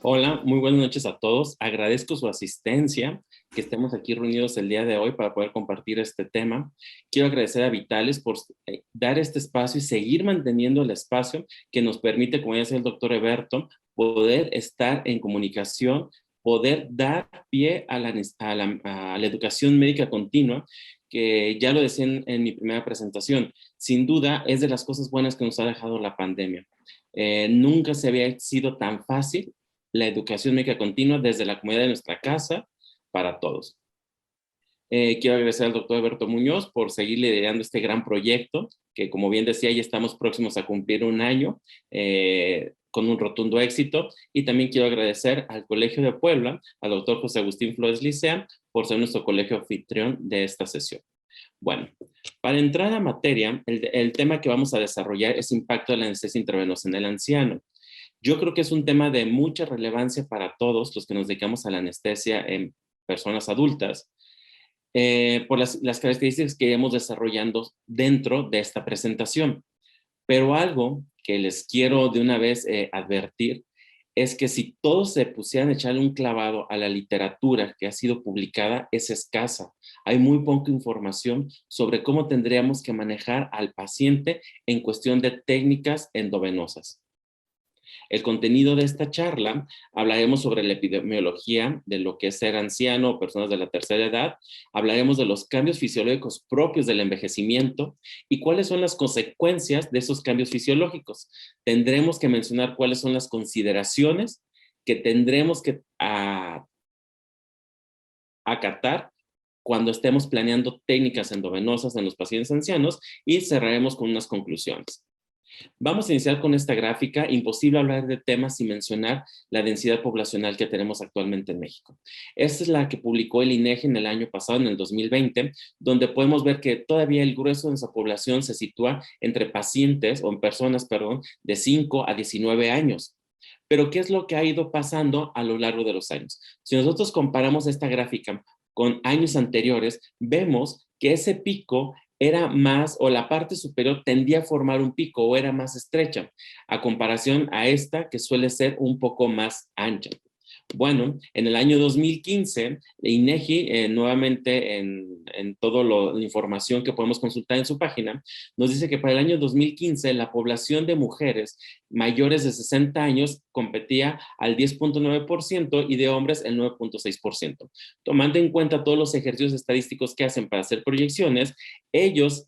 Hola, muy buenas noches a todos. Agradezco su asistencia, que estemos aquí reunidos el día de hoy para poder compartir este tema. Quiero agradecer a Vitales por dar este espacio y seguir manteniendo el espacio que nos permite, como ya decía el doctor Eberto, poder estar en comunicación, poder dar pie a la educación médica continua, que ya lo decía en mi primera presentación. Sin duda, es de las cosas buenas que nos ha dejado la pandemia. Nunca se había sido tan fácil la educación médica continua desde la comunidad de nuestra casa para todos. Quiero agradecer al doctor Alberto Muñoz por seguir liderando este gran proyecto, que como bien decía, ya estamos próximos a cumplir un año con un rotundo éxito. Y también quiero agradecer al Colegio de Puebla, al doctor José Agustín Flores Licea, por ser nuestro colegio anfitrión de esta sesión. Bueno, para entrar a materia, el tema que vamos a desarrollar es impacto de la anestesia intravenosa en el anciano. Yo creo que es un tema de mucha relevancia para todos los que nos dedicamos a la anestesia en personas adultas, por las características que iremos desarrollando dentro de esta presentación. Pero algo que les quiero de una vez advertir es que si todos se pusieran a echarle un clavado a la literatura que ha sido publicada, es escasa. Hay muy poca información sobre cómo tendríamos que manejar al paciente en cuestión de técnicas endovenosas. El contenido de esta charla, hablaremos sobre la epidemiología de lo que es ser anciano o personas de la tercera edad, hablaremos de los cambios fisiológicos propios del envejecimiento y cuáles son las consecuencias de esos cambios fisiológicos. Tendremos que mencionar cuáles son las consideraciones que tendremos que acatar cuando estemos planeando técnicas endovenosas en los pacientes ancianos y cerraremos con unas conclusiones. Vamos a iniciar con esta gráfica. Imposible hablar de temas sin mencionar la densidad poblacional que tenemos actualmente en México. Esta es la que publicó el INEGI en el año pasado, en el 2020, donde podemos ver que todavía el grueso de esa población se sitúa entre pacientes, o en personas, perdón, de 5 a 19 años. Pero, ¿qué es lo que ha ido pasando a lo largo de los años? Si nosotros comparamos esta gráfica con años anteriores, vemos que ese pico era más, o la parte superior tendía a formar un pico o era más estrecha, a comparación a esta que suele ser un poco más ancha. Bueno, en el año 2015, INEGI, nuevamente en toda la información que podemos consultar en su página, nos dice que para el año 2015 la población de mujeres mayores de 60 años competía al 10.9% y de hombres el 9.6%. Tomando en cuenta todos los ejercicios estadísticos que hacen para hacer proyecciones, ellos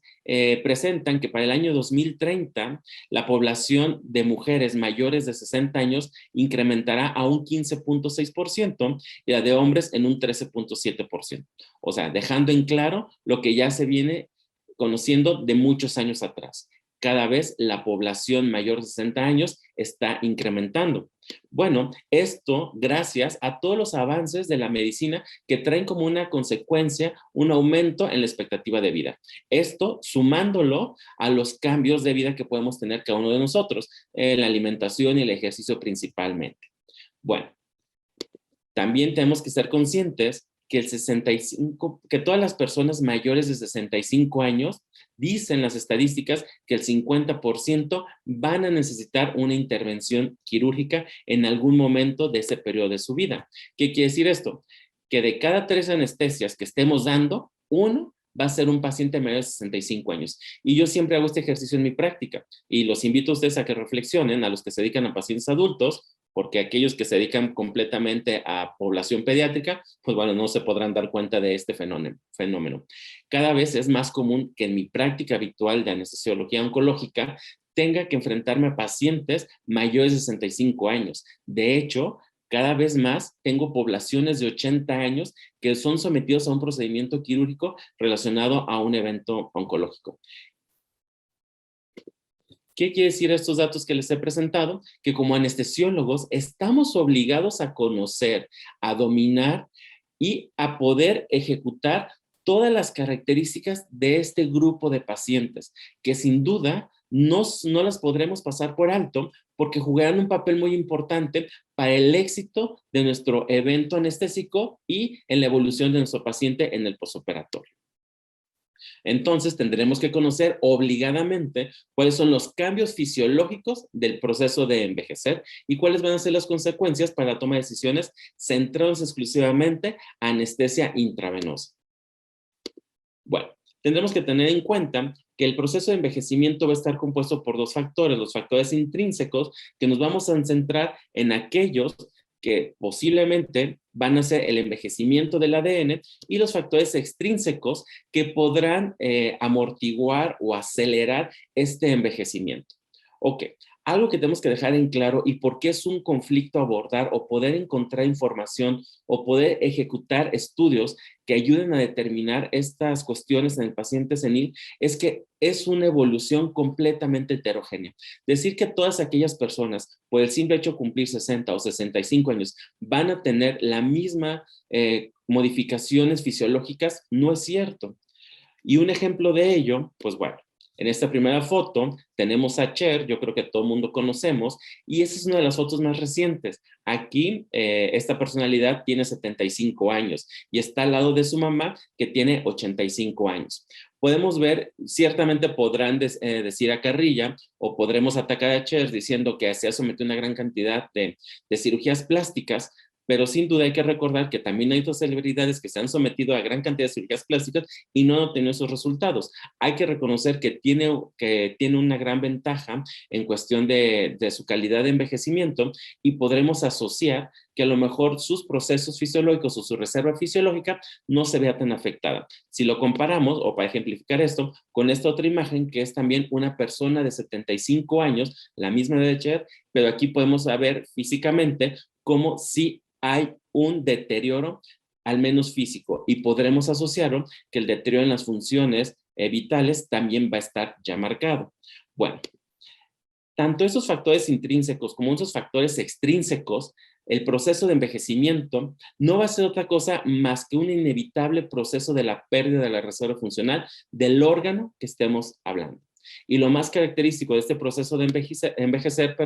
presentan que para el año 2030 la población de mujeres mayores de 60 años incrementará a un 15.6% y la de hombres en un 13.7%. O sea, dejando en claro lo que ya se viene conociendo de muchos años atrás. Cada vez la población mayor de 60 años está incrementando. Bueno, esto gracias a todos los avances de la medicina que traen como una consecuencia un aumento en la expectativa de vida. Esto sumándolo a los cambios de vida que podemos tener cada uno de nosotros, en la alimentación y el ejercicio principalmente. Bueno, también tenemos que ser conscientes que que todas las personas mayores de 65 años, dicen las estadísticas que el 50% van a necesitar una intervención quirúrgica en algún momento de ese periodo de su vida. ¿Qué quiere decir esto? Que de cada 3 anestesias que estemos dando, uno va a ser un paciente mayor de 65 años. Y yo siempre hago este ejercicio en mi práctica y los invito a ustedes a que reflexionen, a los que se dedican a pacientes adultos, porque aquellos que se dedican completamente a población pediátrica, pues bueno, no se podrán dar cuenta de este fenómeno. Cada vez es más común que en mi práctica habitual de anestesiología oncológica tenga que enfrentarme a pacientes mayores de 65 años. De hecho, cada vez más tengo poblaciones de 80 años que son sometidos a un procedimiento quirúrgico relacionado a un evento oncológico. ¿Qué quiere decir estos datos que les he presentado? Que como anestesiólogos estamos obligados a conocer, a dominar y a poder ejecutar todas las características de este grupo de pacientes, que sin duda no las podremos pasar por alto porque jugarán un papel muy importante para el éxito de nuestro evento anestésico y en la evolución de nuestro paciente en el posoperatorio. Entonces tendremos que conocer obligadamente cuáles son los cambios fisiológicos del proceso de envejecer y cuáles van a ser las consecuencias para la toma de decisiones centradas exclusivamente a anestesia intravenosa. Bueno, tendremos que tener en cuenta que el proceso de envejecimiento va a estar compuesto por dos factores, los factores intrínsecos, que nos vamos a centrar en aquellos que posiblemente van a ser el envejecimiento del ADN, y los factores extrínsecos que podrán amortiguar o acelerar este envejecimiento. Ok, algo que tenemos que dejar en claro y por qué es un conflicto abordar o poder encontrar información o poder ejecutar estudios que ayuden a determinar estas cuestiones en el paciente senil, es que es una evolución completamente heterogénea. Decir que todas aquellas personas, por el simple hecho de cumplir 60 o 65 años, van a tener la misma modificaciones fisiológicas, no es cierto. Y un ejemplo de ello, pues bueno, en esta primera foto tenemos a Cher, yo creo que todo el mundo conocemos, y esa es una de las fotos más recientes. Aquí esta personalidad tiene 75 años y está al lado de su mamá, que tiene 85 años. Podemos ver, ciertamente podrán decir a carrilla o podremos atacar a Cher diciendo que se ha sometido a una gran cantidad de cirugías plásticas, pero sin duda hay que recordar que también hay otras celebridades que se han sometido a gran cantidad de cirugías plásticas y no han obtenido esos resultados. Hay que reconocer que tiene una gran ventaja en cuestión de su calidad de envejecimiento, y podremos asociar que a lo mejor sus procesos fisiológicos o su reserva fisiológica no se vea tan afectada. Si lo comparamos, o para ejemplificar esto, con esta otra imagen, que es también una persona de 75 años, la misma de Cher, pero aquí podemos ver físicamente cómo sí hay un deterioro, al menos físico, y podremos asociarlo que el deterioro en las funciones vitales también va a estar ya marcado. Bueno, tanto esos factores intrínsecos como esos factores extrínsecos, el proceso de envejecimiento no va a ser otra cosa más que un inevitable proceso de la pérdida de la reserva funcional del órgano que estemos hablando. Y lo más característico de este proceso de envejecer,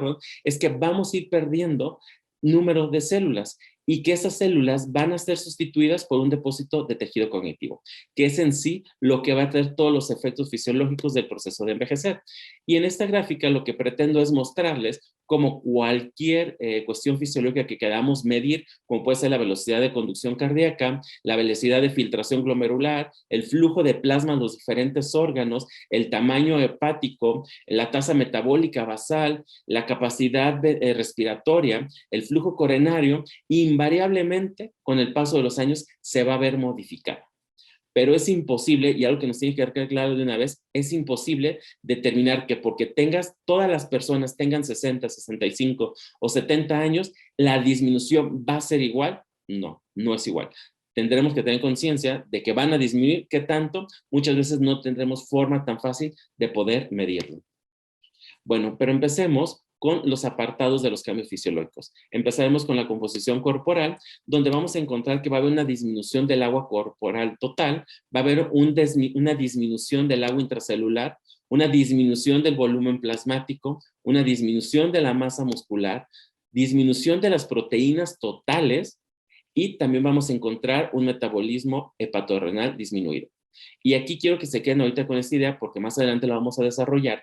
es que vamos a ir perdiendo número de células, y que esas células van a ser sustituidas por un depósito de tejido cognitivo, que es en sí lo que va a tener todos los efectos fisiológicos del proceso de envejecer. Y en esta gráfica lo que pretendo es mostrarles cómo cualquier cuestión fisiológica que queramos medir, como puede ser la velocidad de conducción cardíaca, la velocidad de filtración glomerular, el flujo de plasma en los diferentes órganos, el tamaño hepático, la tasa metabólica basal, la capacidad respiratoria, el flujo coronario, invariablemente con el paso de los años se va a ver modificada. Pero es imposible, y algo que nos tiene que quedar claro de una vez, es imposible determinar que porque todas las personas tengan 60, 65 o 70 años, la disminución va a ser igual. No, no es igual. Tendremos que tener conciencia de que van a disminuir. ¿Qué tanto? Muchas veces no tendremos forma tan fácil de poder medirlo. Bueno, pero empecemos con los apartados de los cambios fisiológicos. Empezaremos con la composición corporal, donde vamos a encontrar que va a haber una disminución del agua corporal total, va a haber una disminución del agua intracelular, una disminución del volumen plasmático, una disminución de la masa muscular, disminución de las proteínas totales, y también vamos a encontrar un metabolismo hepatorrenal disminuido. Y aquí quiero que se queden ahorita con esta idea, porque más adelante la vamos a desarrollar,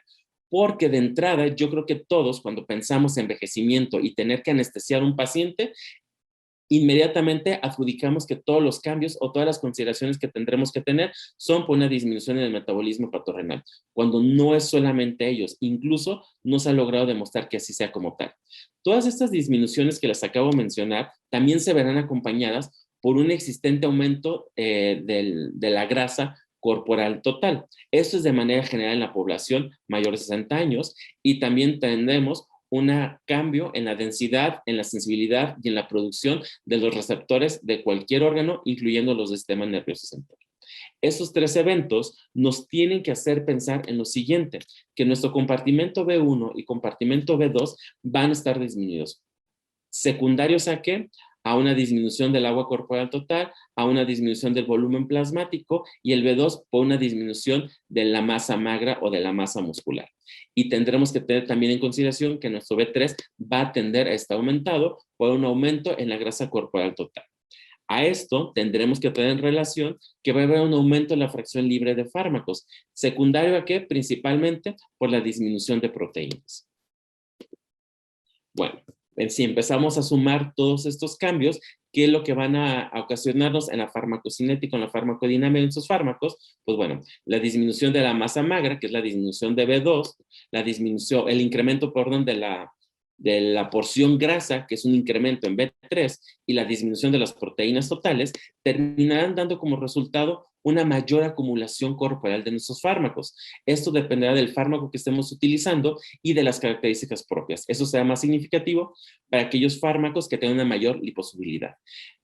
porque de entrada yo creo que todos, cuando pensamos en envejecimiento y tener que anestesiar a un paciente, inmediatamente adjudicamos que todos los cambios o todas las consideraciones que tendremos que tener son por una disminución en el metabolismo hepatorrenal, cuando no es solamente ellos. Incluso no se ha logrado demostrar que así sea como tal. Todas estas disminuciones que les acabo de mencionar también se verán acompañadas por un existente aumento de la grasa corporal total. Esto es de manera general en la población mayor de 60 años, y también tendremos un cambio en la densidad, en la sensibilidad y en la producción de los receptores de cualquier órgano, incluyendo los del sistema nervioso central. Esos tres eventos nos tienen que hacer pensar en lo siguiente, que nuestro compartimento B1 y compartimento B2 van a estar disminuidos. ¿Secundarios a qué? A una disminución del agua corporal total, a una disminución del volumen plasmático, y el B2 por una disminución de la masa magra o de la masa muscular. Y tendremos que tener también en consideración que nuestro B3 va a tender a estar aumentado por un aumento en la grasa corporal total. A esto tendremos que tener en relación que va a haber un aumento en la fracción libre de fármacos. ¿Secundario a qué? Principalmente por la disminución de proteínas. Bueno, si empezamos a sumar todos estos cambios, ¿qué es lo que van a ocasionarnos en la farmacocinética, en la farmacodinámica de estos fármacos? Pues bueno, la disminución de la masa magra, que es la disminución de B2, la disminución, el incremento, perdón, de la porción grasa, que es un incremento en B3, y la disminución de las proteínas totales, terminarán dando como resultado una mayor acumulación corporal de nuestros fármacos. Esto dependerá del fármaco que estemos utilizando y de las características propias. Eso será más significativo para aquellos fármacos que tengan una mayor liposolubilidad.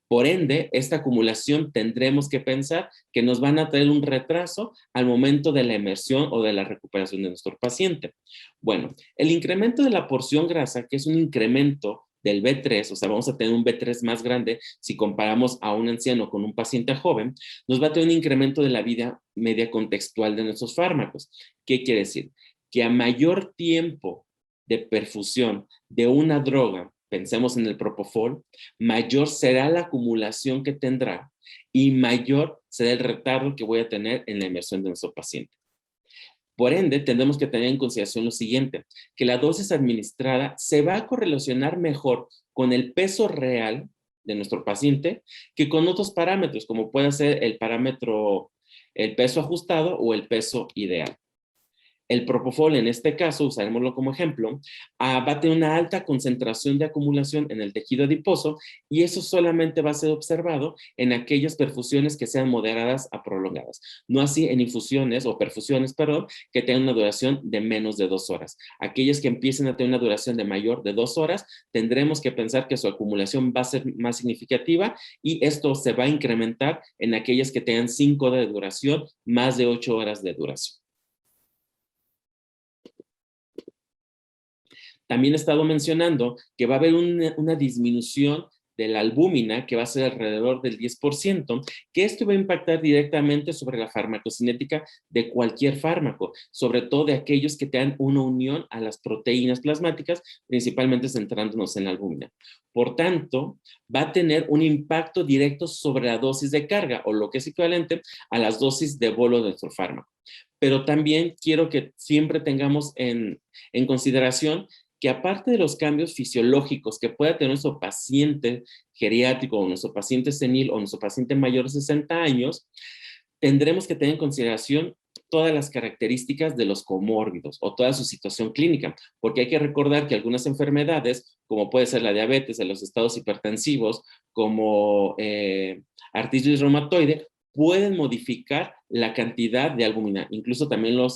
Por ende, esta acumulación tendremos que pensar que nos van a traer un retraso al momento de la emersión o de la recuperación de nuestro paciente. Bueno, el incremento de la porción grasa, que es un incremento del B3, o sea, vamos a tener un B3 más grande si comparamos a un anciano con un paciente joven, nos va a tener un incremento de la vida media contextual de nuestros fármacos. ¿Qué quiere decir? Que a mayor tiempo de perfusión de una droga, pensemos en el propofol, mayor será la acumulación que tendrá y mayor será el retardo que voy a tener en la inmersión de nuestro paciente. Por ende, tendremos que tener en consideración lo siguiente, que la dosis administrada se va a correlacionar mejor con el peso real de nuestro paciente que con otros parámetros, como puede ser el parámetro, el peso ajustado o el peso ideal. El propofol, en este caso, usarémoslo como ejemplo, va a tener una alta concentración de acumulación en el tejido adiposo y eso solamente va a ser observado en aquellas perfusiones que sean moderadas a prolongadas. No así en infusiones o perfusiones, perdón, que tengan una duración de menos de 2 horas. Aquellas que empiecen a tener una duración de mayor de 2 horas, tendremos que pensar que su acumulación va a ser más significativa y esto se va a incrementar en aquellas que tengan 5 horas de duración, más de 8 horas de duración. También he estado mencionando que va a haber una disminución de la albúmina que va a ser alrededor del 10%, que esto va a impactar directamente sobre la farmacocinética de cualquier fármaco, sobre todo de aquellos que tengan una unión a las proteínas plasmáticas, principalmente centrándonos en la albúmina. Por tanto, va a tener un impacto directo sobre la dosis de carga, o lo que es equivalente a las dosis de bolo de nuestro fármaco. Pero también quiero que siempre tengamos en consideración que aparte de los cambios fisiológicos que pueda tener nuestro paciente geriátrico o nuestro paciente senil o nuestro paciente mayor de 60 años, tendremos que tener en consideración todas las características de los comórbidos o toda su situación clínica, porque hay que recordar que algunas enfermedades, como puede ser la diabetes, los estados hipertensivos, como artritis reumatoide, pueden modificar la cantidad de albúmina. Incluso también la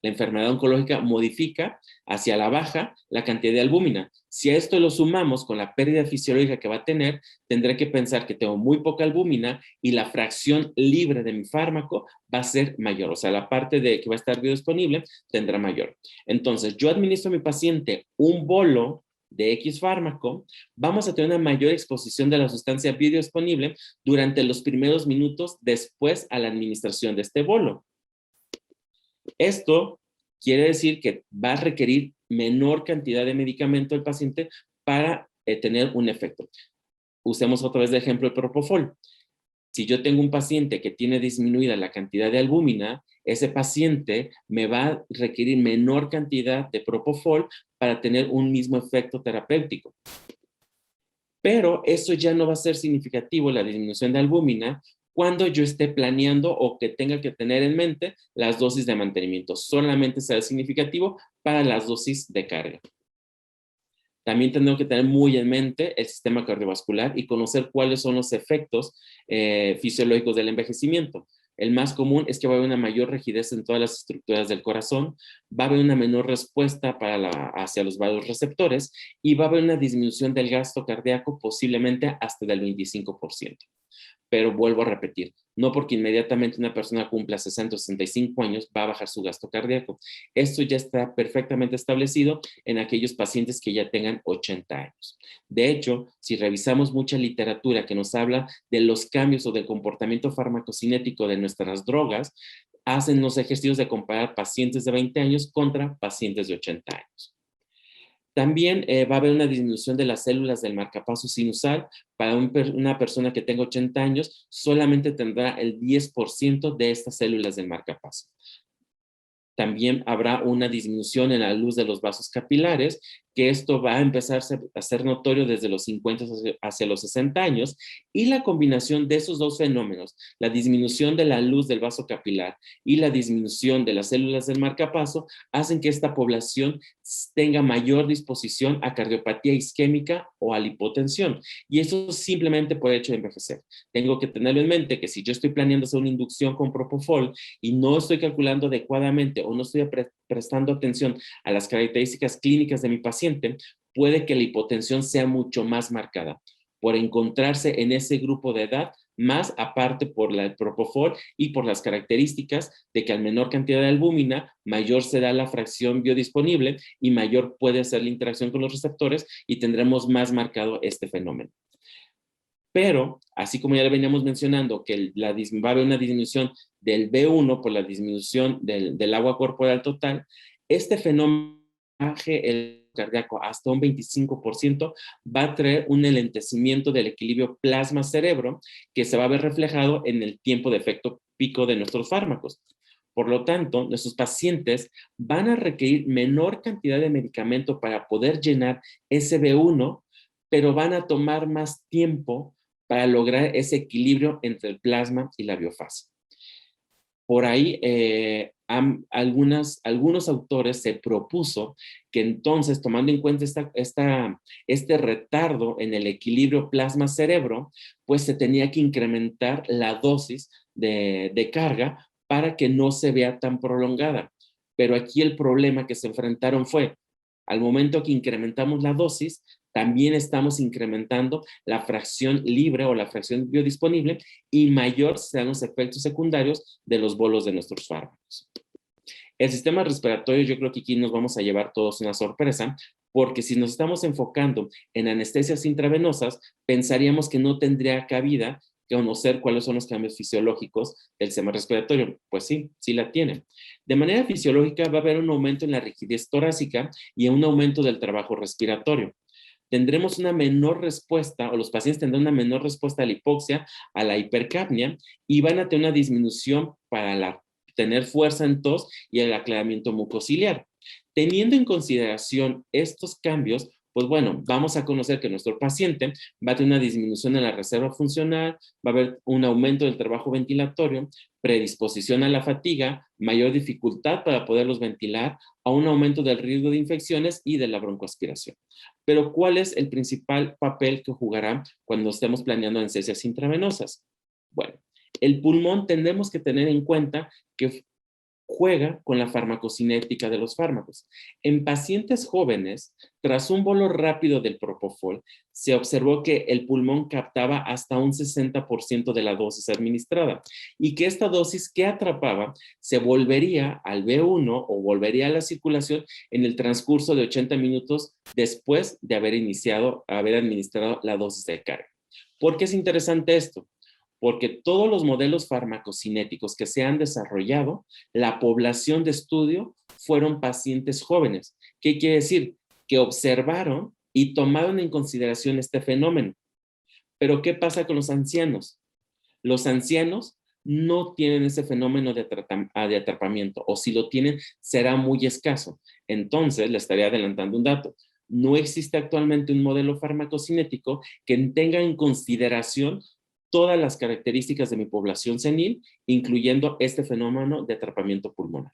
enfermedad oncológica modifica hacia la baja la cantidad de albúmina. Si a esto lo sumamos con la pérdida fisiológica que va a tener, tendré que pensar que tengo muy poca albúmina y la fracción libre de mi fármaco va a ser mayor. O sea, la parte de que va a estar biodisponible tendrá mayor. Entonces, yo administro a mi paciente un bolo de X fármaco, vamos a tener una mayor exposición de la sustancia biodisponible durante los primeros minutos después a la administración de este bolo. Esto quiere decir que va a requerir menor cantidad de medicamento el paciente para tener un efecto. Usemos otra vez de ejemplo el propofol. Si yo tengo un paciente que tiene disminuida la cantidad de albúmina, ese paciente me va a requerir menor cantidad de propofol para tener un mismo efecto terapéutico. Pero eso ya no va a ser significativo, la disminución de albúmina, cuando yo esté planeando o que tenga que tener en mente las dosis de mantenimiento. Solamente será significativo para las dosis de carga. También tenemos que tener muy en mente el sistema cardiovascular y conocer cuáles son los efectos fisiológicos del envejecimiento. El más común es que va a haber una mayor rigidez en todas las estructuras del corazón, va a haber una menor respuesta hacia los vasoreceptores y va a haber una disminución del gasto cardíaco posiblemente hasta del 25%. Pero vuelvo a repetir, no porque inmediatamente una persona cumpla 60 o 65 años va a bajar su gasto cardíaco. Esto ya está perfectamente establecido en aquellos pacientes que ya tengan 80 años. De hecho, si revisamos mucha literatura que nos habla de los cambios o del comportamiento farmacocinético de nuestras drogas, hacen los ejercicios de comparar pacientes de 20 años contra pacientes de 80 años. También va a haber una disminución de las células del marcapaso sinusal. Para una persona que tenga 80 años, solamente tendrá el 10% de estas células del marcapaso. También habrá una disminución en la luz de los vasos capilares, que esto va a empezar a ser notorio desde los 50 hacia los 60 años, y la combinación de esos dos fenómenos, la disminución de la luz del vaso capilar y la disminución de las células del marcapaso, hacen que esta población tenga mayor disposición a cardiopatía isquémica o a la hipotensión, y eso simplemente por el hecho de envejecer. Tengo que tenerlo en mente que si yo estoy planeando hacer una inducción con propofol y no estoy calculando adecuadamente o no estoy prestando atención a las características clínicas de mi paciente, puede que la hipotensión sea mucho más marcada por encontrarse en ese grupo de edad, más aparte por el propofol y por las características de que a menor cantidad de albúmina, mayor será la fracción biodisponible y mayor puede ser la interacción con los receptores y tendremos más marcado este fenómeno. Pero, así como ya le veníamos mencionando, que va a haber una disminución del B1 por la disminución del agua corporal total, este fenómeno el cardíaco hasta un 25% va a traer un enlentecimiento del equilibrio plasma-cerebro que se va a ver reflejado en el tiempo de efecto pico de nuestros fármacos. Por lo tanto, nuestros pacientes van a requerir menor cantidad de medicamento para poder llenar ese B1, pero van a tomar más tiempo para lograr ese equilibrio entre el plasma y la biofase. Por ahí, algunos autores se propuso que entonces, tomando en cuenta este retardo en el equilibrio plasma-cerebro, pues se tenía que incrementar la dosis de carga para que no se vea tan prolongada. Pero aquí el problema que se enfrentaron fue, al momento que incrementamos la dosis, también estamos incrementando la fracción libre o la fracción biodisponible y mayor serán los efectos secundarios de los bolos de nuestros fármacos. El sistema respiratorio, yo creo que aquí nos vamos a llevar todos una sorpresa, porque si nos estamos enfocando en anestesias intravenosas, pensaríamos que no tendría cabida conocer cuáles son los cambios fisiológicos del sistema respiratorio. Pues sí, sí la tiene. De manera fisiológica va a haber un aumento en la rigidez torácica y un aumento del trabajo respiratorio. Tendremos una menor respuesta, o los pacientes tendrán una menor respuesta a la hipoxia, a la hipercapnia, y van a tener una disminución para tener fuerza en tos y el aclaramiento mucociliar. Teniendo en consideración estos cambios, pues bueno, vamos a conocer que nuestro paciente va a tener una disminución en la reserva funcional, va a haber un aumento del trabajo ventilatorio, predisposición a la fatiga, mayor dificultad para poderlos ventilar, a un aumento del riesgo de infecciones y de la broncoaspiración. Pero, ¿cuál es el principal papel que jugará cuando estemos planeando anestesias intravenosas? Bueno, el pulmón tenemos que tener en cuenta que juega con la farmacocinética de los fármacos. En pacientes jóvenes, tras un bolo rápido del propofol, se observó que el pulmón captaba hasta un 60% de la dosis administrada y que esta dosis que atrapaba se volvería al B1 o volvería a la circulación en el transcurso de 80 minutos después de haber administrado la dosis de carga. ¿Por qué es interesante esto? Porque todos los modelos farmacocinéticos que se han desarrollado, la población de estudio fueron pacientes jóvenes. ¿Qué quiere decir? Que observaron y tomaron en consideración este fenómeno. Pero ¿qué pasa con los ancianos? Los ancianos no tienen ese fenómeno de atrapamiento, o si lo tienen, será muy escaso. Entonces, le estaré adelantando un dato. No existe actualmente un modelo farmacocinético que tenga en consideración todas las características de mi población senil, incluyendo este fenómeno de atrapamiento pulmonar.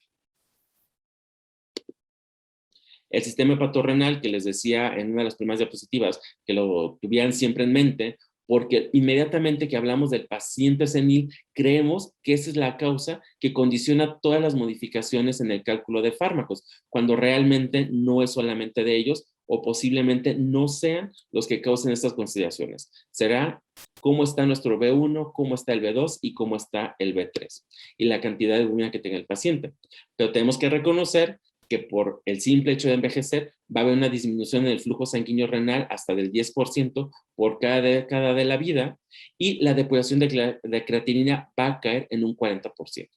El sistema hepatorrenal, que les decía en una de las primeras diapositivas, que lo tuvieran siempre en mente, porque inmediatamente que hablamos del paciente senil, creemos que esa es la causa que condiciona todas las modificaciones en el cálculo de fármacos, cuando realmente no es solamente de ellos, o posiblemente no sean los que causen estas consideraciones. Será cómo está nuestro B1, cómo está el B2 y cómo está el B3, y la cantidad de albúmina que tenga el paciente. Pero tenemos que reconocer que por el simple hecho de envejecer va a haber una disminución en el flujo sanguíneo renal hasta del 10% por cada década de la vida, y la depuración de creatinina va a caer en un 40%.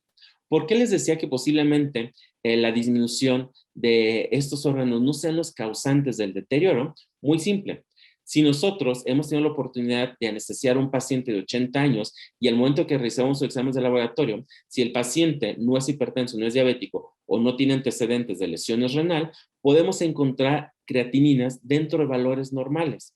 ¿Por qué les decía que posiblemente la disminución de estos órganos no sean los causantes del deterioro? Muy simple. Si nosotros hemos tenido la oportunidad de anestesiar a un paciente de 80 años y al momento que realizamos sus exámenes de laboratorio, si el paciente no es hipertenso, no es diabético o no tiene antecedentes de lesiones renal, podemos encontrar creatininas dentro de valores normales.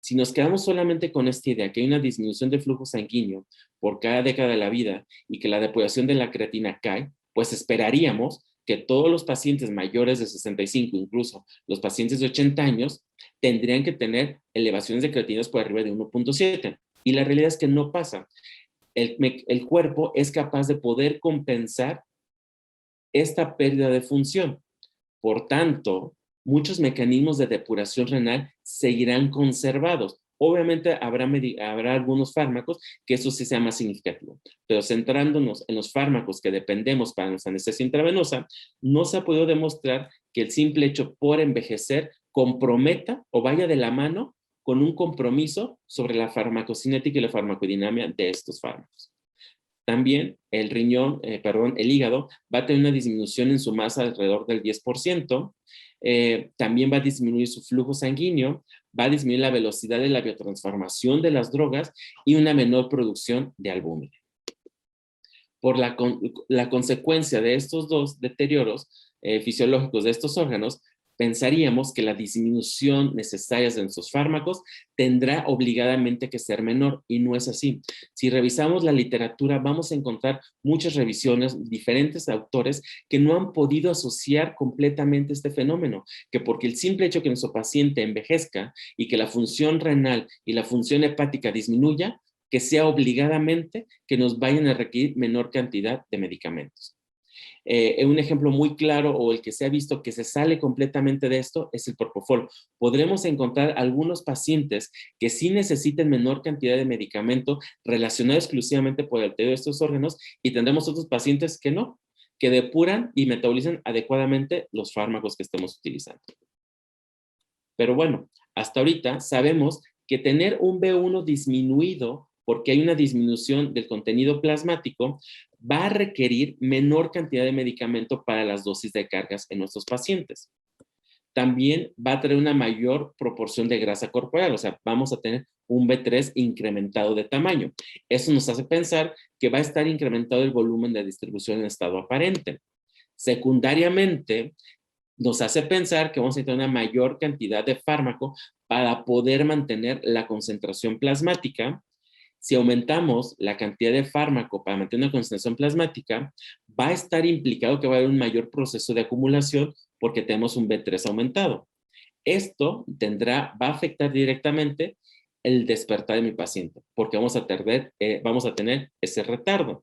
Si nos quedamos solamente con esta idea que hay una disminución de flujo sanguíneo por cada década de la vida y que la depuración de la creatina cae, pues esperaríamos que todos los pacientes mayores de 65, incluso los pacientes de 80 años, tendrían que tener elevaciones de creatininas por arriba de 1.7. Y la realidad es que no pasa. El cuerpo es capaz de poder compensar esta pérdida de función. Por tanto, muchos mecanismos de depuración renal seguirán conservados. Obviamente habrá algunos fármacos que eso sí sea más significativo, pero centrándonos en los fármacos que dependemos para nuestra anestesia intravenosa, no se ha podido demostrar que el simple hecho por envejecer comprometa o vaya de la mano con un compromiso sobre la farmacocinética y la farmacodinámica de estos fármacos. También el el hígado va a tener una disminución en su masa alrededor del 10%, también va a disminuir su flujo sanguíneo, va a disminuir la velocidad de la biotransformación de las drogas y una menor producción de albúmina. Por la consecuencia de estos dos deterioros fisiológicos de estos órganos, pensaríamos que la disminución necesaria de nuestros fármacos tendrá obligadamente que ser menor, y no es así. Si revisamos la literatura, vamos a encontrar muchas revisiones, diferentes autores que no han podido asociar completamente este fenómeno, que porque el simple hecho que nuestro paciente envejezca y que la función renal y la función hepática disminuya, que sea obligadamente que nos vayan a requerir menor cantidad de medicamentos. Un ejemplo muy claro, o el que se ha visto que se sale completamente de esto, es el propofol. Podremos encontrar algunos pacientes que sí necesiten menor cantidad de medicamento relacionado exclusivamente por el deterioro de estos órganos, y tendremos otros pacientes que no, que depuran y metabolizan adecuadamente los fármacos que estemos utilizando. Pero bueno, hasta ahorita sabemos que tener un B1 disminuido porque hay una disminución del contenido plasmático, va a requerir menor cantidad de medicamento para las dosis de cargas en nuestros pacientes. También va a tener una mayor proporción de grasa corporal, o sea, vamos a tener un B3 incrementado de tamaño. Eso nos hace pensar que va a estar incrementado el volumen de distribución en estado aparente. Secundariamente, nos hace pensar que vamos a tener una mayor cantidad de fármaco para poder mantener la concentración plasmática. Si aumentamos la cantidad de fármaco para mantener una concentración plasmática, va a estar implicado que va a haber un mayor proceso de acumulación porque tenemos un B3 aumentado. Esto va a afectar directamente el despertar de mi paciente, porque vamos a tener ese retardo.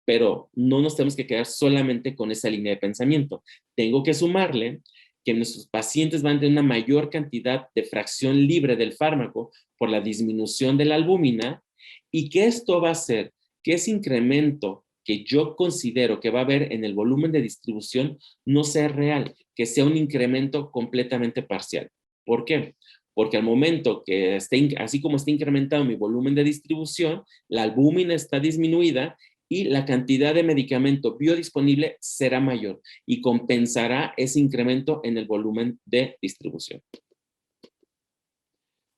Pero no nos tenemos que quedar solamente con esa línea de pensamiento. Tengo que sumarle que nuestros pacientes van a tener una mayor cantidad de fracción libre del fármaco por la disminución de la albúmina, y que esto va a hacer que ese incremento que yo considero que va a haber en el volumen de distribución no sea real, que sea un incremento completamente parcial. ¿Por qué? Porque al momento que así como está incrementado mi volumen de distribución, la albúmina está disminuida y la cantidad de medicamento biodisponible será mayor y compensará ese incremento en el volumen de distribución.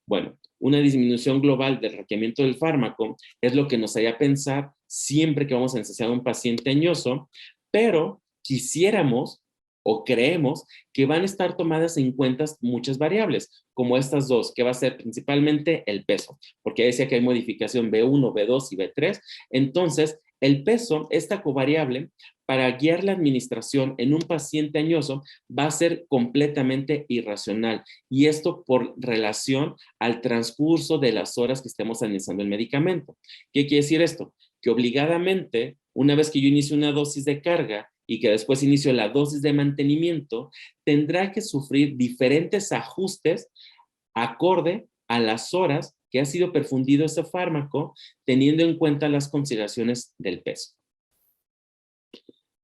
Bueno, una disminución global del requerimiento del fármaco es lo que nos haría pensar siempre que vamos a necesitar a un paciente añoso, pero quisiéramos o creemos que van a estar tomadas en cuenta muchas variables, como estas dos, que va a ser principalmente el peso, porque decía que hay modificación B1, B2 y B3. Entonces, el peso, esta covariable, para guiar la administración en un paciente añoso va a ser completamente irracional, y esto por relación al transcurso de las horas que estemos administrando el medicamento. ¿Qué quiere decir esto? Que obligadamente, una vez que yo inicio una dosis de carga y que después inicio la dosis de mantenimiento, tendrá que sufrir diferentes ajustes acorde a las horas que ha sido perfundido ese fármaco, teniendo en cuenta las consideraciones del peso.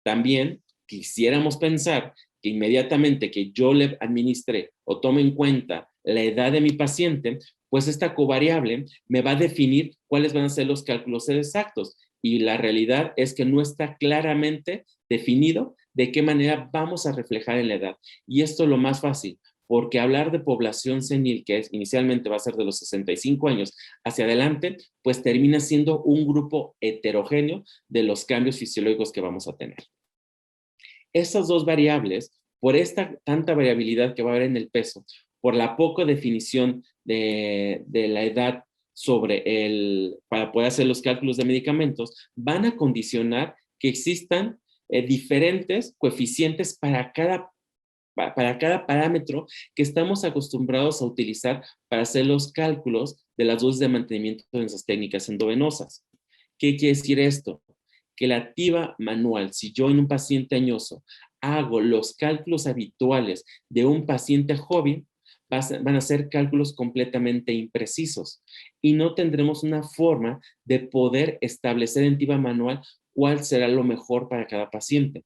También quisiéramos pensar que inmediatamente que yo le administre o tome en cuenta la edad de mi paciente, pues esta covariable me va a definir cuáles van a ser los cálculos exactos. Y la realidad es que no está claramente definido de qué manera vamos a reflejar en la edad. Y esto es lo más fácil, porque hablar de población senil, que inicialmente va a ser de los 65 años hacia adelante, pues termina siendo un grupo heterogéneo de los cambios fisiológicos que vamos a tener. Estas dos variables, por esta tanta variabilidad que va a haber en el peso, por la poca definición de la edad para poder hacer los cálculos de medicamentos, van a condicionar que existan diferentes coeficientes para cada parámetro que estamos acostumbrados a utilizar para hacer los cálculos de las dosis de mantenimiento en esas técnicas endovenosas. ¿Qué quiere decir esto? Que la activa manual, si yo en un paciente añoso hago los cálculos habituales de un paciente joven, van a ser cálculos completamente imprecisos y no tendremos una forma de poder establecer en activa manual cuál será lo mejor para cada paciente.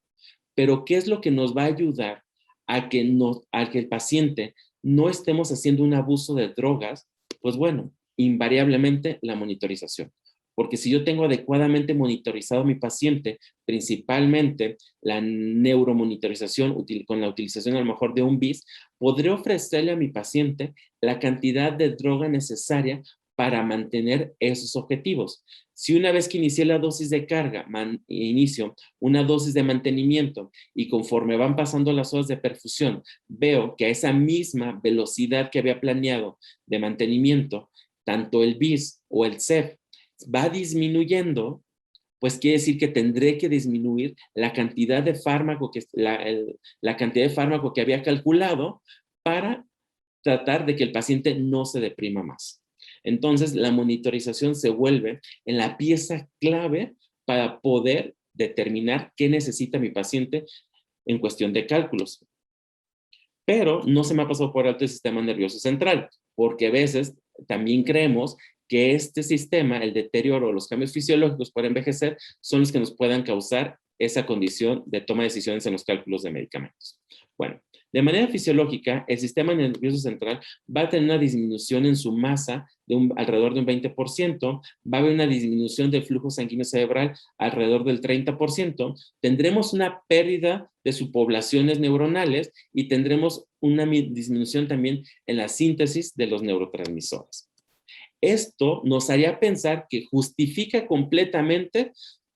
Pero ¿qué es lo que nos va a ayudar a que el paciente no estemos haciendo un abuso de drogas? Pues bueno, invariablemente la monitorización. Porque si yo tengo adecuadamente monitorizado a mi paciente, principalmente la neuromonitorización con la utilización a lo mejor de un BIS, podré ofrecerle a mi paciente la cantidad de droga necesaria para mantener esos objetivos. Si una vez que inicié la dosis de carga, inicio una dosis de mantenimiento y conforme van pasando las horas de perfusión, veo que a esa misma velocidad que había planeado de mantenimiento, tanto el BIS o el CEF va disminuyendo, pues quiere decir que tendré que disminuir la cantidad de fármaco la cantidad de fármaco que había calculado para tratar de que el paciente no se deprima más. Entonces, la monitorización se vuelve en la pieza clave para poder determinar qué necesita mi paciente en cuestión de cálculos. Pero no se me ha pasado por alto el sistema nervioso central, porque a veces también creemos que este sistema, el deterioro, los cambios fisiológicos por envejecer, son los que nos puedan causar esa condición de toma de decisiones en los cálculos de medicamentos. Bueno, de manera fisiológica, el sistema nervioso central va a tener una disminución en su masa de alrededor de un 20%, va a haber una disminución del flujo sanguíneo cerebral alrededor del 30%, tendremos una pérdida de subpoblaciones neuronales y tendremos una disminución también en la síntesis de los neurotransmisores. Esto nos haría pensar que justifica completamente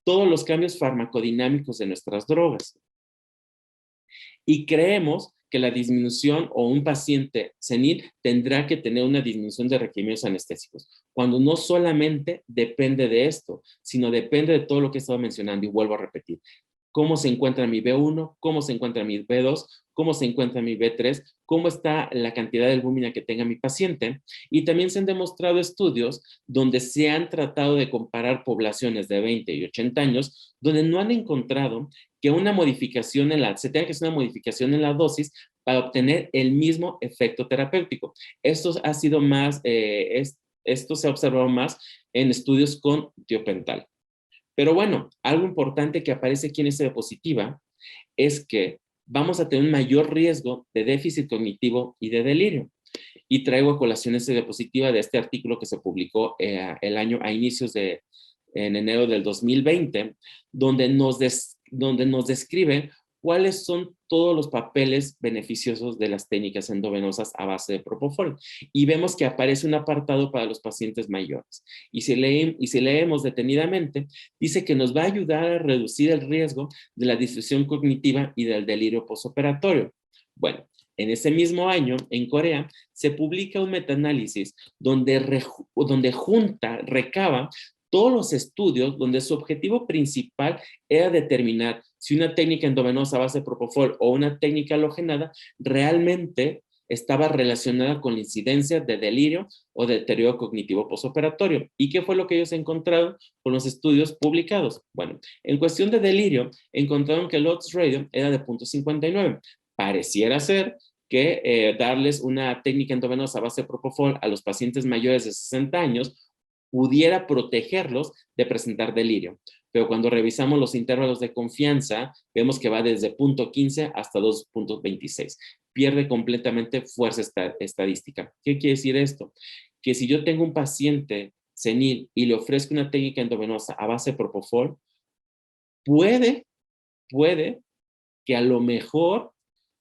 todos los cambios farmacodinámicos de nuestras drogas. Y creemos que la disminución o un paciente senil tendrá que tener una disminución de requerimientos anestésicos, cuando no solamente depende de esto, sino depende de todo lo que he estado mencionando, y vuelvo a repetir. Cómo se encuentra mi B1, cómo se encuentra mi B2, cómo se encuentra mi B3, cómo está la cantidad de albúmina que tenga mi paciente. Y también se han demostrado estudios donde se han tratado de comparar poblaciones de 20 y 80 años, donde no han encontrado que una modificación se tenga que hacer una modificación en la dosis para obtener el mismo efecto terapéutico. Esto ha sido más, esto se ha observado más en estudios con tiopental. Pero bueno, algo importante que aparece aquí en esta diapositiva es que vamos a tener un mayor riesgo de déficit cognitivo y de delirio. Y traigo a colación esta diapositiva de este artículo que se publicó en enero del 2020, donde nos describe cuáles son todos los papeles beneficiosos de las técnicas endovenosas a base de propofol. Y vemos que aparece un apartado para los pacientes mayores. Y si leemos detenidamente, dice que nos va a ayudar a reducir el riesgo de la disfunción cognitiva y del delirio postoperatorio. Bueno, en ese mismo año, en Corea, se publica un metaanálisis donde recaba todos los estudios donde su objetivo principal era determinar si una técnica endovenosa a base de propofol o una técnica halogenada realmente estaba relacionada con la incidencia de delirio o de deterioro cognitivo postoperatorio. ¿Y qué fue lo que ellos encontraron con los estudios publicados? Bueno, en cuestión de delirio, encontraron que el odds ratio era de 0.59. Pareciera ser que darles una técnica endovenosa a base de propofol a los pacientes mayores de 60 años pudiera protegerlos de presentar delirio. Pero cuando revisamos los intervalos de confianza, vemos que va desde 0.15 hasta 2.26. Pierde completamente fuerza estadística. ¿Qué quiere decir esto? Que si yo tengo un paciente senil y le ofrezco una técnica endovenosa a base de propofol, puede que a lo mejor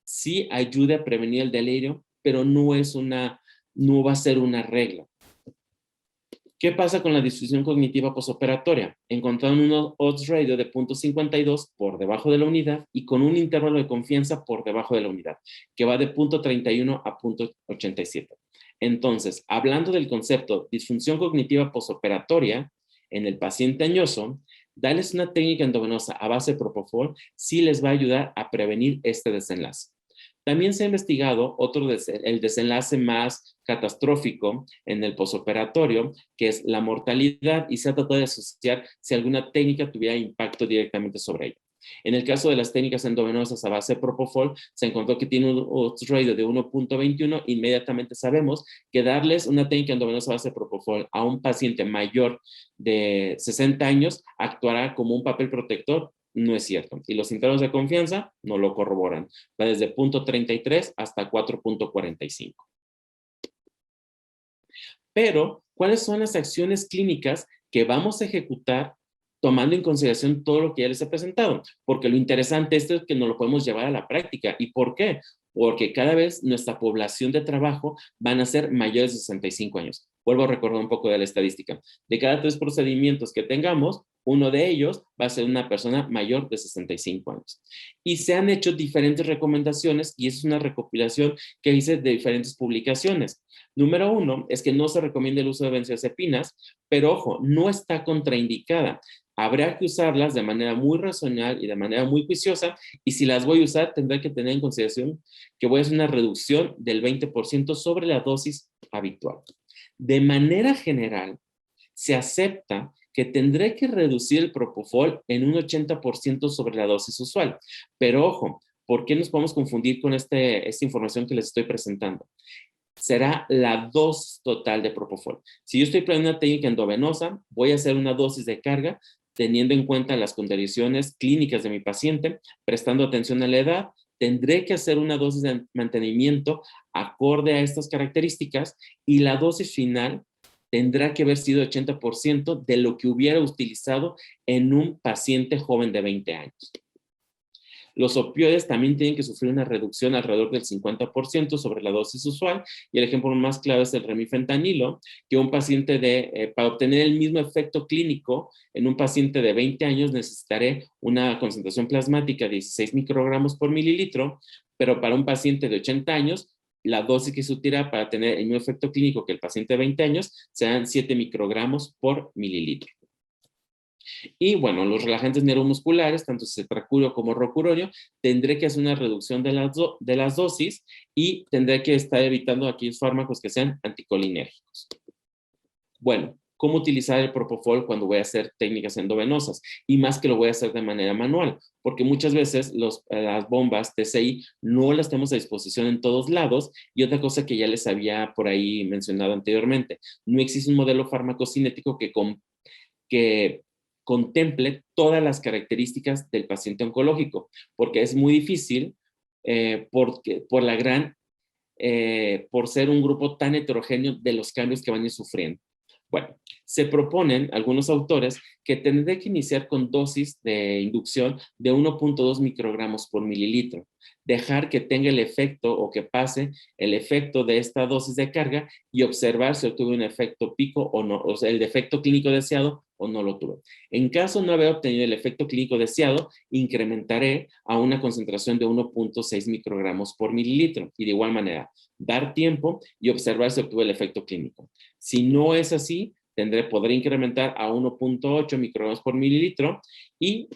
sí ayude a prevenir el delirio, pero no va a ser una regla. ¿Qué pasa con la disfunción cognitiva posoperatoria? Encontraron un odds ratio de 0.52 por debajo de la unidad y con un intervalo de confianza por debajo de la unidad, que va de 0.31 a 0.87. Entonces, hablando del concepto disfunción cognitiva posoperatoria en el paciente añoso, darles una técnica endovenosa a base de propofol sí les va a ayudar a prevenir este desenlace. También se ha investigado el desenlace más catastrófico en el posoperatorio, que es la mortalidad, y se ha tratado de asociar si alguna técnica tuviera impacto directamente sobre ella. En el caso de las técnicas endovenosas a base de propofol, se encontró que tiene un odds ratio de 1.21. Inmediatamente sabemos que darles una técnica endovenosa a base de propofol a un paciente mayor de 60 años actuará como un papel protector. No es cierto. Y los intervalos de confianza no lo corroboran. Va desde 0.33 hasta 4.45. Pero, ¿cuáles son las acciones clínicas que vamos a ejecutar tomando en consideración todo lo que ya les he presentado? Porque lo interesante es que nos lo podemos llevar a la práctica. ¿Y por qué? Porque cada vez nuestra población de trabajo van a ser mayores de 65 años. Vuelvo a recordar un poco de la estadística. De cada 3 procedimientos que tengamos, uno de ellos va a ser una persona mayor de 65 años. Y se han hecho diferentes recomendaciones y es una recopilación que hice de diferentes publicaciones. Número 1 es que no se recomienda el uso de benzodiazepinas, pero ojo, no está contraindicada. Habrá que usarlas de manera muy racional y de manera muy juiciosa, y si las voy a usar, tendré que tener en consideración que voy a hacer una reducción del 20% sobre la dosis habitual. De manera general, se acepta que tendré que reducir el propofol en un 80% sobre la dosis usual. Pero ojo, ¿por qué nos podemos confundir con esta información que les estoy presentando? Será la dosis total de propofol. Si yo estoy planeando una técnica endovenosa, voy a hacer una dosis de carga teniendo en cuenta las condiciones clínicas de mi paciente, prestando atención a la edad. Tendré que hacer una dosis de mantenimiento acorde a estas características y la dosis final tendrá que haber sido 80% de lo que hubiera utilizado en un paciente joven de 20 años. Los opioides también tienen que sufrir una reducción alrededor del 50% sobre la dosis usual, y el ejemplo más claro es el remifentanilo, que un paciente para obtener el mismo efecto clínico en un paciente de 20 años necesitaré una concentración plasmática de 16 microgramos por mililitro, pero para un paciente de 80 años, la dosis que se utilizará para tener el mismo efecto clínico que el paciente de 20 años serán 7 microgramos por mililitro. Y bueno, los relajantes neuromusculares, tanto cetracurio como rocuronio, tendré que hacer una reducción de las dosis y tendré que estar evitando aquellos fármacos que sean anticolinérgicos. Bueno, ¿cómo utilizar el propofol cuando voy a hacer técnicas endovenosas? Y más que lo voy a hacer de manera manual, porque muchas veces las bombas TCI no las tenemos a disposición en todos lados. Y otra cosa que ya les había por ahí mencionado anteriormente, no existe un modelo farmacocinético que contemple todas las características del paciente oncológico, porque es muy difícil por ser un grupo tan heterogéneo de los cambios que van a ir sufriendo. Bueno, se proponen algunos autores que tendré que iniciar con dosis de inducción de 1.2 microgramos por mililitro, dejar que tenga el efecto o que pase el efecto de esta dosis de carga y observar si obtuve un efecto pico o no, o sea, el efecto clínico deseado o no lo tuve. En caso de no haber obtenido el efecto clínico deseado, incrementaré a una concentración de 1.6 microgramos por mililitro, y de igual manera, dar tiempo y observar si obtuve el efecto clínico. Si no es así, podré incrementar a 1.8 microgramos por mililitro y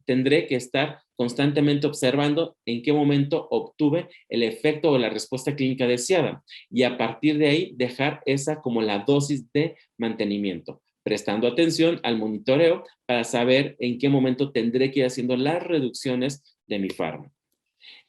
tendré que estar constantemente observando en qué momento obtuve el efecto o la respuesta clínica deseada, y a partir de ahí dejar esa como la dosis de mantenimiento, prestando atención al monitoreo para saber en qué momento tendré que ir haciendo las reducciones de mi fármaco.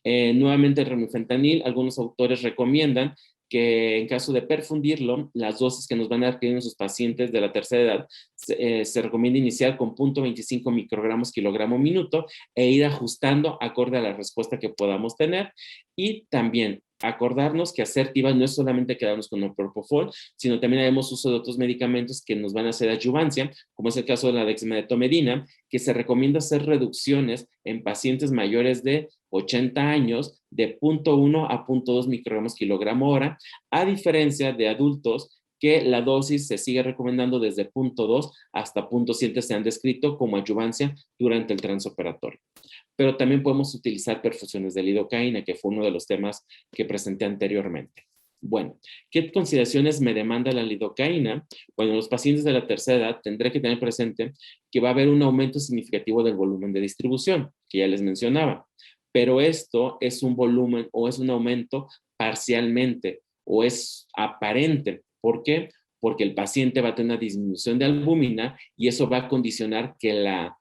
Nuevamente el remifentanil, algunos autores recomiendan que en caso de perfundirlo, las dosis que nos van a dar en sus pacientes de la tercera edad, se recomienda iniciar con 0.25 microgramos kilogramo minuto e ir ajustando acorde a la respuesta que podamos tener. Y también acordarnos que asertiva no es solamente quedarnos con el propofol, sino también haremos uso de otros medicamentos que nos van a hacer adyuvancia, como es el caso de la dexmedetomidina, que se recomienda hacer reducciones en pacientes mayores de 80 años de 0.1 a 0.2 microgramos kilogramo hora, a diferencia de adultos que la dosis se sigue recomendando desde 0.2 hasta 0.7 se han descrito como adyuvancia durante el transoperatorio. Pero también podemos utilizar perfusiones de lidocaína, que fue uno de los temas que presenté anteriormente. Bueno, ¿qué consideraciones me demanda la lidocaína? Bueno, los pacientes de la tercera edad tendré que tener presente que va a haber un aumento significativo del volumen de distribución, que ya les mencionaba. Pero esto es un volumen o es un aumento parcialmente o es aparente. ¿Por qué? Porque el paciente va a tener una disminución de albúmina y eso va a condicionar que la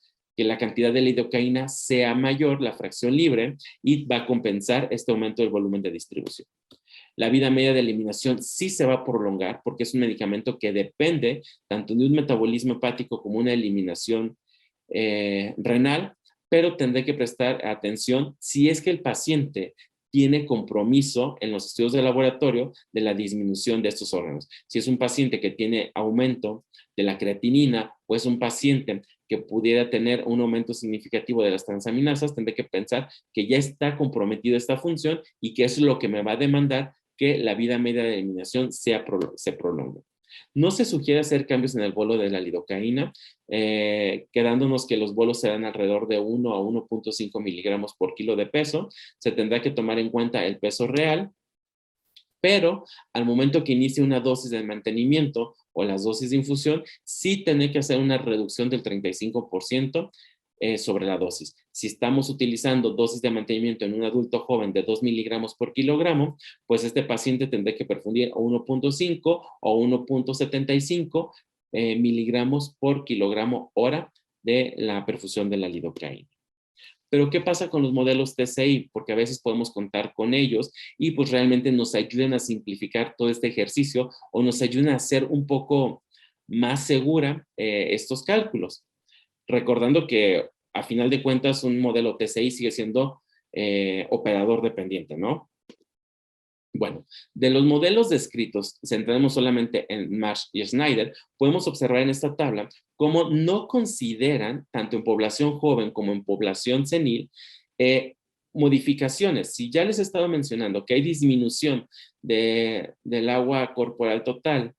cantidad de lidocaína sea mayor, la fracción libre, y va a compensar este aumento del volumen de distribución. La vida media de eliminación sí se va a prolongar porque es un medicamento que depende tanto de un metabolismo hepático como una eliminación renal, pero tendré que prestar atención si es que el paciente tiene compromiso en los estudios de laboratorio de la disminución de estos órganos. Si es un paciente que tiene aumento de la creatinina o es un paciente que pudiera tener un aumento significativo de las transaminasas, tendré que pensar que ya está comprometida esta función y que eso es lo que me va a demandar que la vida media de eliminación se prolongue. No se sugiere hacer cambios en el bolo de la lidocaína, quedándonos que los bolos serán alrededor de 1 a 1.5 miligramos por kilo de peso. Se tendrá que tomar en cuenta el peso real, pero al momento que inicie una dosis de mantenimiento o las dosis de infusión, sí tiene que hacer una reducción del 35% sobre la dosis. Si estamos utilizando dosis de mantenimiento en un adulto joven de 2 miligramos por kilogramo, pues este paciente tendrá que perfundir a 1.5 o 1.75 miligramos por kilogramo hora de la perfusión de la lidocaína. Pero ¿qué pasa con los modelos TCI? Porque a veces podemos contar con ellos y pues realmente nos ayudan a simplificar todo este ejercicio o nos ayudan a hacer un poco más segura estos cálculos. Recordando que a final de cuentas un modelo TCI sigue siendo operador dependiente, ¿no? Bueno, de los modelos descritos, centrándonos solamente en Marsh y Schneider, podemos observar en esta tabla cómo no consideran, tanto en población joven como en población senil, modificaciones. Si ya les he estado mencionando que hay disminución del agua corporal total,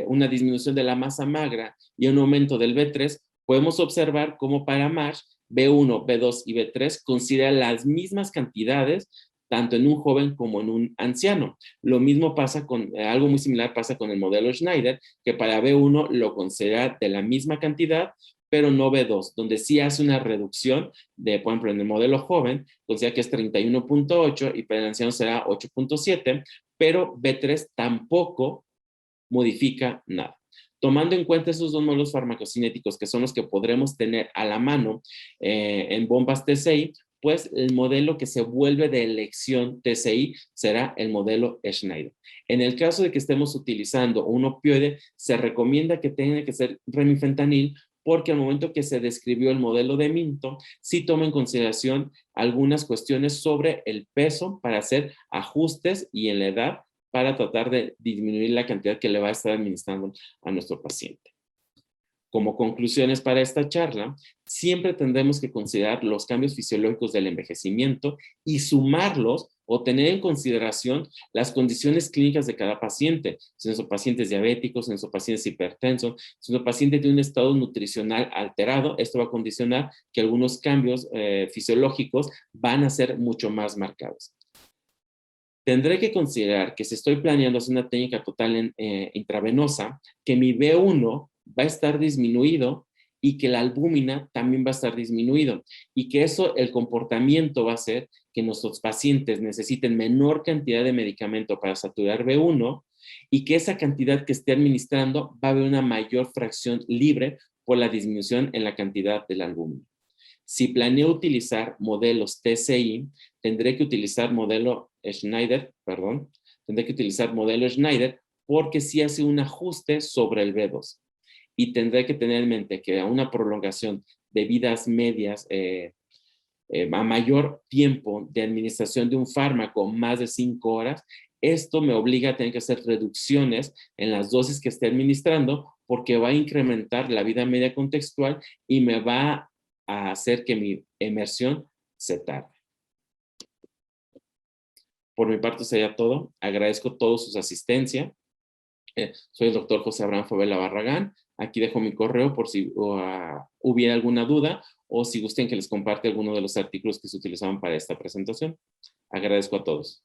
una disminución de la masa magra y un aumento del B3, podemos observar cómo para Marsh, B1, B2 y B3 consideran las mismas cantidades tanto en un joven como en un anciano. Lo mismo pasa con, algo muy similar pasa con el modelo Schneider, que para B1 lo considera de la misma cantidad, pero no B2, donde sí hace una reducción de, por ejemplo, en el modelo joven, considera que es 31.8 y para el anciano será 8.7, pero B3 tampoco modifica nada. Tomando en cuenta esos dos modelos farmacocinéticos que son los que podremos tener a la mano en bombas TCI, pues el modelo que se vuelve de elección TCI será el modelo Schneider. En el caso de que estemos utilizando un opioide, se recomienda que tenga que ser remifentanil porque al momento que se describió el modelo de Minto, sí toma en consideración algunas cuestiones sobre el peso para hacer ajustes y en la edad para tratar de disminuir la cantidad que le va a estar administrando a nuestro paciente. Como conclusiones para esta charla, siempre tendremos que considerar los cambios fisiológicos del envejecimiento y sumarlos o tener en consideración las condiciones clínicas de cada paciente. Si nuestro paciente es diabético, si nuestro paciente es hipertenso, si nuestro paciente tiene un estado nutricional alterado, esto va a condicionar que algunos cambios fisiológicos van a ser mucho más marcados. Tendré que considerar que si estoy planeando hacer una técnica total intravenosa, que mi B1 va a estar disminuido y que la albúmina también va a estar disminuido y que eso, el comportamiento va a ser que nuestros pacientes necesiten menor cantidad de medicamento para saturar B1 y que esa cantidad que esté administrando va a haber una mayor fracción libre por la disminución en la cantidad de la albúmina. Si planeo utilizar modelos TCI, tendré que utilizar modelo Schneider porque sí hace un ajuste sobre el B2. Y tendré que tener en mente que a una prolongación de vidas medias a mayor tiempo de administración de un fármaco, más de 5 horas, esto me obliga a tener que hacer reducciones en las dosis que esté administrando porque va a incrementar la vida media contextual y me va a hacer que mi emersión se tarde. Por mi parte sería todo. Agradezco todos sus asistencia. Soy el doctor José Abraham Favela Barragán. Aquí dejo mi correo por si hubiera alguna duda o si gusten que les comparte alguno de los artículos que se utilizaban para esta presentación. Agradezco a todos.